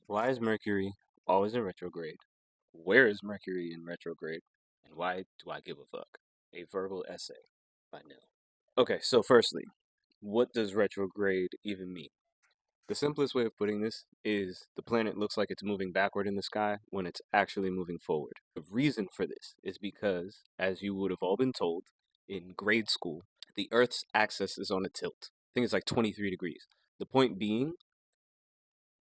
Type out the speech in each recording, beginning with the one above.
Why is Mercury always in retrograde? Where is Mercury in retrograde? And why do I give a fuck? A verbal essay by Nil. Okay, so firstly, what does retrograde even mean? The simplest way of putting this is the planet looks like it's moving backward in the sky when it's actually moving forward. The reason for this is because, as you would have all been told in grade school, the Earth's axis is on a tilt. I think it's like 23 degrees. The point being,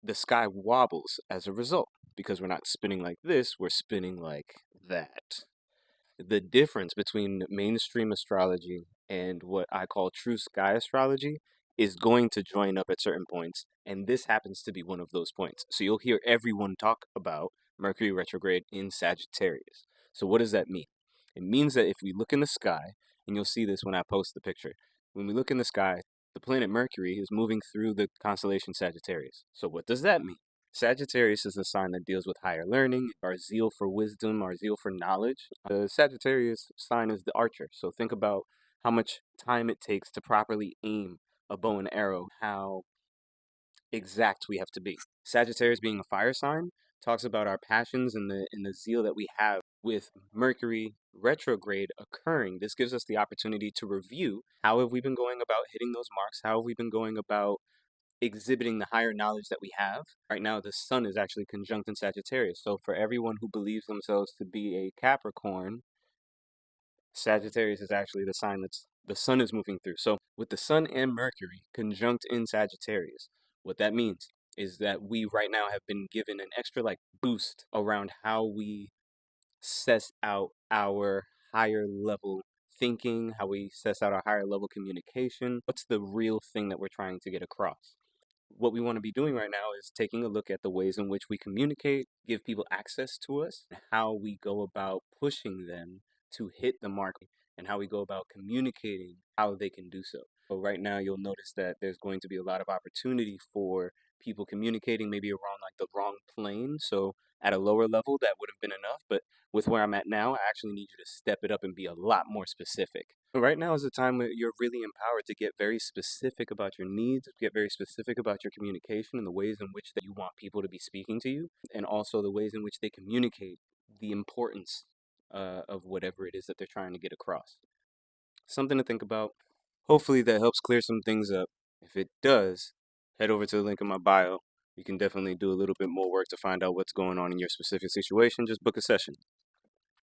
the sky wobbles as a result because we're not spinning like this, we're spinning like that. The difference between mainstream astrology and what I call true sky astrology is going to join up at certain points, and this happens to be one of those points. So you'll hear everyone talk about Mercury retrograde in Sagittarius. So what does that mean? It means that if we look in the sky, and you'll see this when I post the picture, when we look in the sky, the planet Mercury is moving through the constellation Sagittarius. So what does that mean? Sagittarius is a sign that deals with higher learning, our zeal for wisdom, our zeal for knowledge. The Sagittarius sign is the archer. So think about how much time it takes to properly aim a bow and arrow, how exact we have to be. Sagittarius being a fire sign talks about our passions and the zeal that we have with Mercury retrograde occurring. This gives us the opportunity to review how have we been going about hitting those marks? How have we been going about exhibiting the higher knowledge that we have? Right now, the sun is actually conjunct in Sagittarius. So for everyone who believes themselves to be a Capricorn, Sagittarius is actually the sign that's the sun is moving through. So with the sun and Mercury conjunct in Sagittarius, what that means is that we right now have been given an extra like boost around how we sets out our higher level thinking, how we sets out our higher level communication. What's the real thing that we're trying to get across? What we want to be doing right now is taking a look at the ways in which we communicate, give people access to us, and how we go about pushing them to hit the mark, and how we go about communicating how they can do so. So right now you'll notice that there's going to be a lot of opportunity for people communicating maybe around like the wrong plane. So at a lower level that would have been enough, but with where I'm at now, I actually need you to step it up and be a lot more specific. But right now is a time where you're really empowered to get very specific about your needs, get very specific about your communication and the ways in which that you want people to be speaking to you, and also the ways in which they communicate the importance of whatever it is that they're trying to get across. Something to think about. Hopefully that helps clear some things up. If it does, head over to the link in my bio. You can definitely do a little bit more work to find out what's going on in your specific situation. Just book a session.